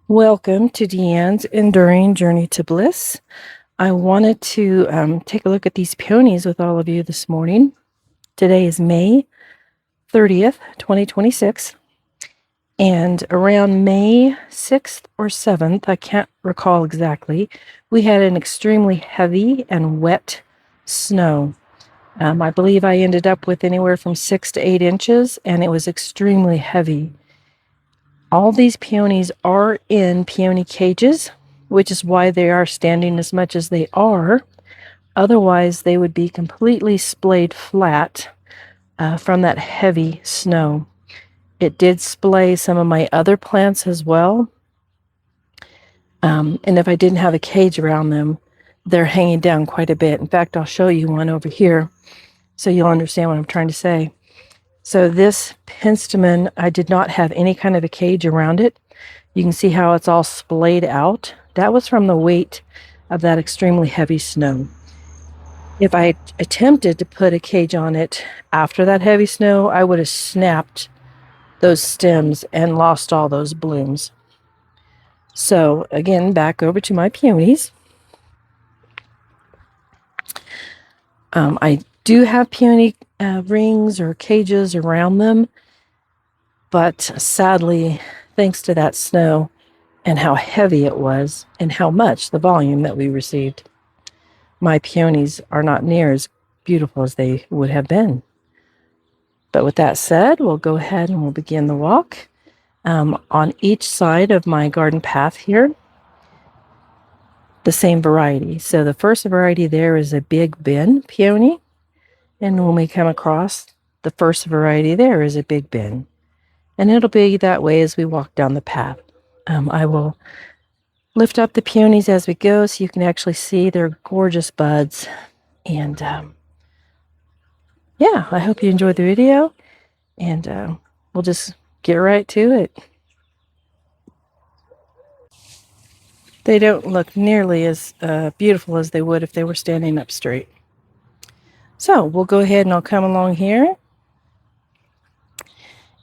Welcome to Deanne's Enduring Journey to Bliss. I wanted to take a look at these peonies with all of you this morning. Today is May 30th, 2026, and around May 6th or 7th, I can't recall exactly, we had an extremely heavy and wet snow. I believe I ended up with anywhere from 6 to 8 inches, and it was extremely heavy. All these peonies are in peony cages, which is why they are standing as much as they are. Otherwise, they would be completely splayed flat from that heavy snow. It did splay some of my other plants as well. And if I didn't have a cage around them, they're hanging down quite a bit. In fact, I'll show you one over here so you'll understand what I'm trying to say. So this penstemon, I did not have any kind of a cage around it. You can see how it's all splayed out. That was from the weight of that extremely heavy snow. If I attempted to put a cage on it after that heavy snow, I would have snapped those stems and lost all those blooms. So again, back over to my peonies. I do have peony rings or cages around them, but sadly, thanks to that snow and how heavy it was and how much the volume that we received, my peonies are not near as beautiful as they would have been. But with that said, we'll go ahead and we'll begin the walk. On each side of my garden path here, the same variety. So the first variety there is a Big Ben peony. And when we come across the first variety there is a Big Ben. And it'll be that way as we walk down the path. I will lift up the peonies as we go so you can actually see their gorgeous buds. And yeah, I hope you enjoyed the video. And we'll just get right to it. They don't look nearly as beautiful as they would if they were standing up straight. So we'll go ahead and I'll come along here.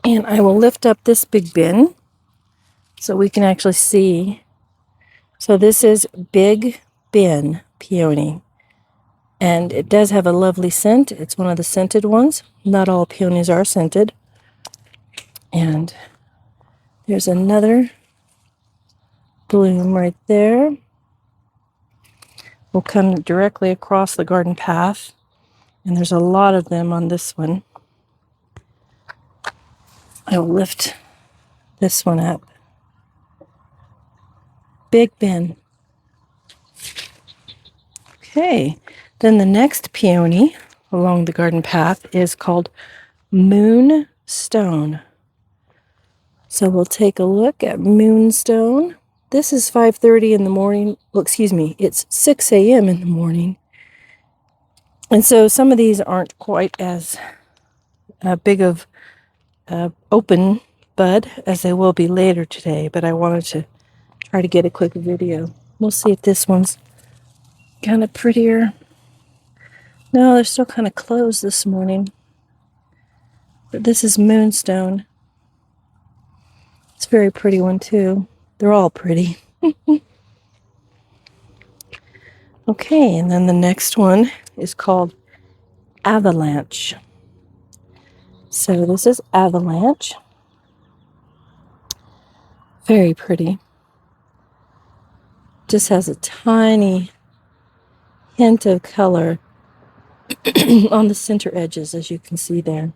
And I will lift up this Big Ben so we can actually see. So this is Big Ben peony. And it does have a lovely scent. It's one of the scented ones. Not all peonies are scented. And there's another bloom right there. We'll come directly across the garden path. And there's a lot of them on this one. I will lift this one up. Big Ben. Okay, then the next peony along the garden path is called Moonstone. So we'll take a look at Moonstone. This is 5:30 in the morning. Well, excuse me, it's 6 a.m. in the morning. And so some of these aren't quite as big of open bud as they will be later today, but I wanted to try to get a quick video. We'll see if this one's kind of prettier. No, they're still kind of closed this morning. But this is Moonstone. It's a very pretty one too. They're all pretty. Okay, and then the next one is called Avalanche. So this is Avalanche. Very pretty. Just has a tiny hint of color on the center edges, as you can see there.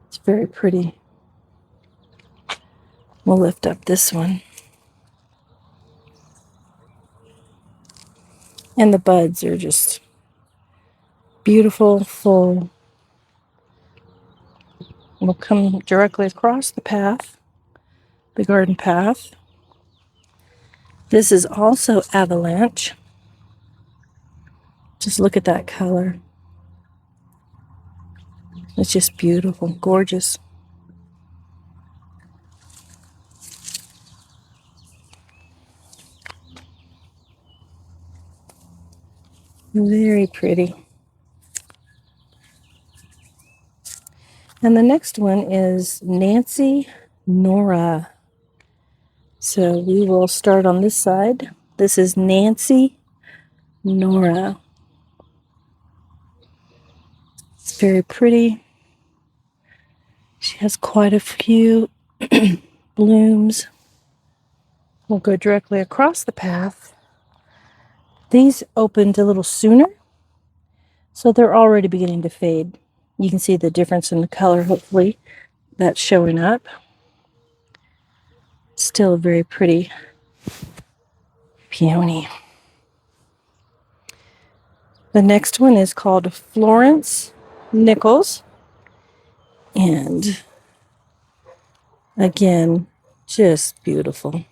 It's very pretty. We'll lift up this one. And the buds are just beautiful, full. We'll come directly across the path, the garden path. This is also Avalanche. Just look at that color. It's just beautiful, gorgeous. Very pretty. And the next one is Nancy Nora. So we will start on this side. This is Nancy Nora. It's very pretty. She has quite a few blooms. We'll go directly across the path. These opened a little sooner, so they're already beginning to fade. You can see the difference in the color, hopefully that's showing up. Still a very pretty peony. The next one is called Florence Nichols. And again, just beautiful.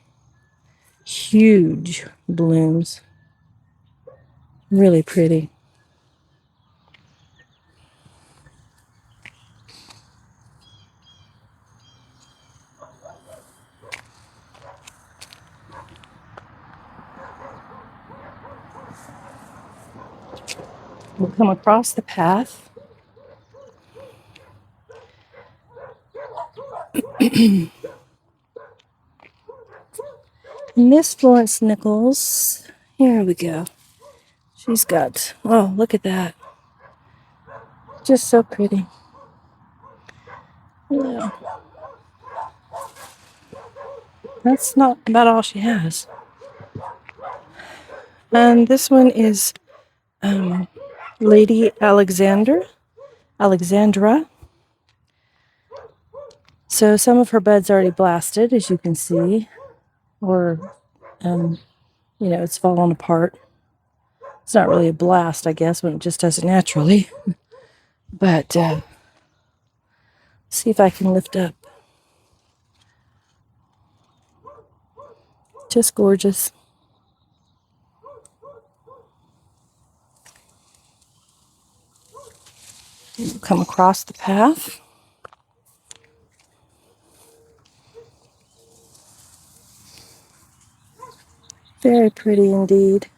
Huge blooms. Really pretty. We'll come across the path. Miss Florence Nichols. Here we go. She's got, oh, look at that. Just so pretty. Yeah. That's not about all she has. And this one is Lady Alexandra. So some of her bed's already blasted, as you can see, or, it's fallen apart. It's not really a blast, I guess, when it just does it naturally. But see if I can lift up. Just gorgeous. We'll come across the path. Very pretty indeed.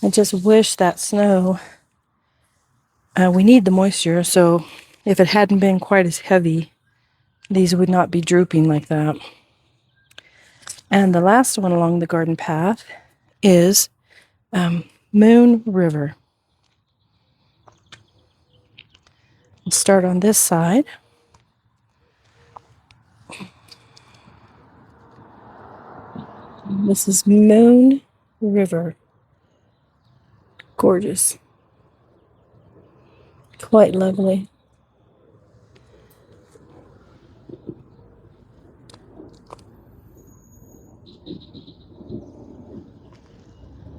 I just wish that snow, we need the moisture, so if it hadn't been quite as heavy, these would not be drooping like that. And the last one along the garden path is Moon River. We'll start on this side. This is Moon River. Gorgeous. Quite lovely.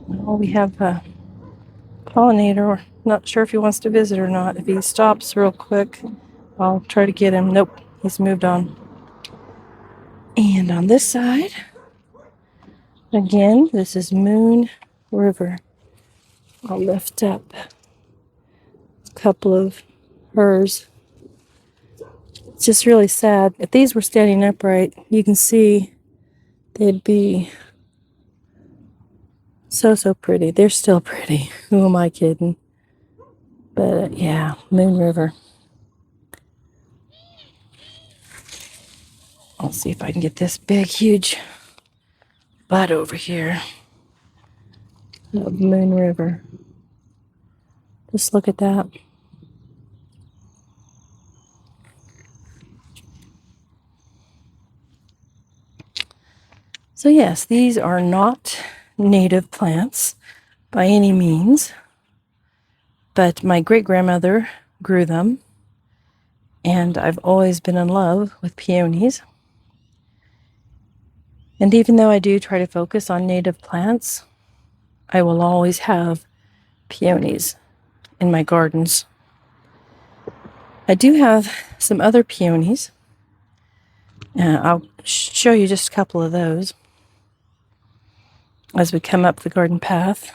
Well, we have a pollinator. Not sure if he wants to visit or not. If he stops real quick, I'll try to get him. Nope, he's moved on. And on this side, again, this is Moon River. I'll lift up a couple of hers. It's just really sad. If these were standing upright, you can see they'd be so pretty. They're still pretty. Who am I kidding? But yeah, Moon River. I'll see if I can get this big, huge bud over here of Moon River. Just look at that. So yes, these are not native plants by any means, but my great-grandmother grew them, and I've always been in love with peonies. And even though I do try to focus on native plants, I will always have peonies in my gardens. I do have some other peonies. I'll show you just a couple of those as we come up the garden path.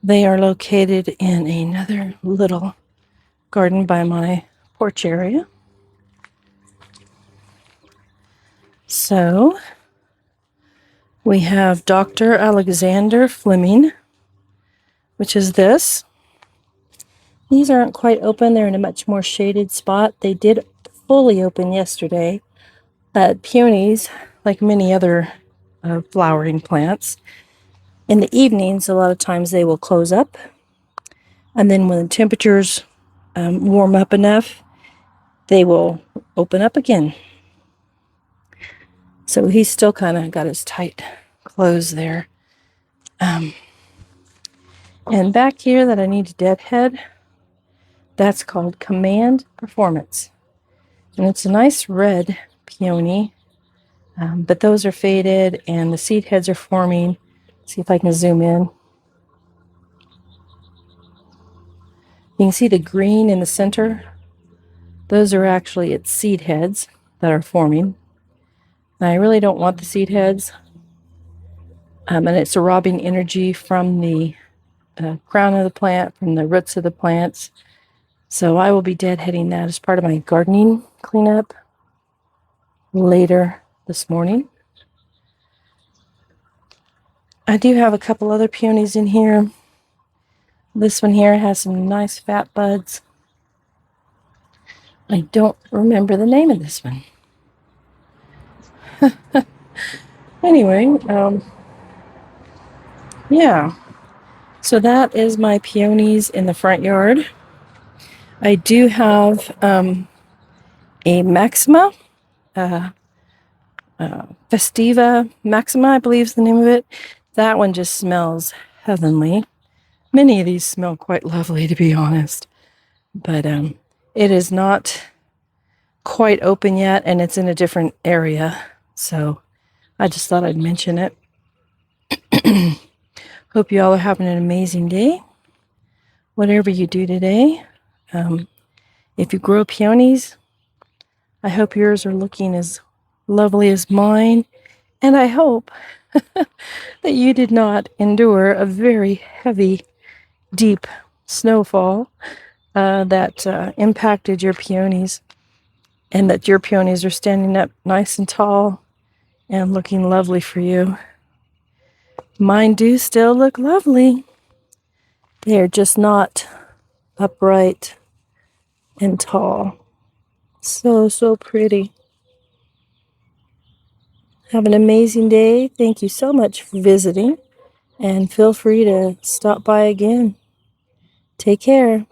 They are located in another little garden by my porch area. So we have Dr. Alexander Fleming, which is this. These aren't quite open. They're in a much more shaded spot. They did fully open yesterday. Peonies, like many other flowering plants, in the evenings, a lot of times they will close up. And then when the temperatures warm up enough, they will open up again. So he's still kind of got his tight clothes there. And back here that I need to deadhead, that's called Command Performance. And it's a nice red peony, but those are faded and the seed heads are forming. See if I can zoom in. You can see the green in the center. Those are actually its seed heads that are forming. And I really don't want the seed heads. And it's robbing energy from the crown of the plant, from the roots of the plants. So I will be deadheading that as part of my gardening cleanup later this morning. I do have a couple other peonies in here. This one here has some nice fat buds. I don't remember the name of this one. Anyway, yeah. So that is my peonies in the front yard. I do have a Maxima, Festiva Maxima, I believe is the name of it. That one just smells heavenly. Many of these smell quite lovely, to be honest. But it is not quite open yet, and it's in a different area. So I just thought I'd mention it. Hope you all are having an amazing day. Whatever you do today. If you grow peonies, I hope yours are looking as lovely as mine. And I hope that you did not endure a very heavy, deep snowfall that impacted your peonies, and that your peonies are standing up nice and tall and looking lovely for you. Mine do still look lovely. They're just not upright and tall. So pretty. Have an amazing day. Thank you so much for visiting, and feel free to stop by again. Take care.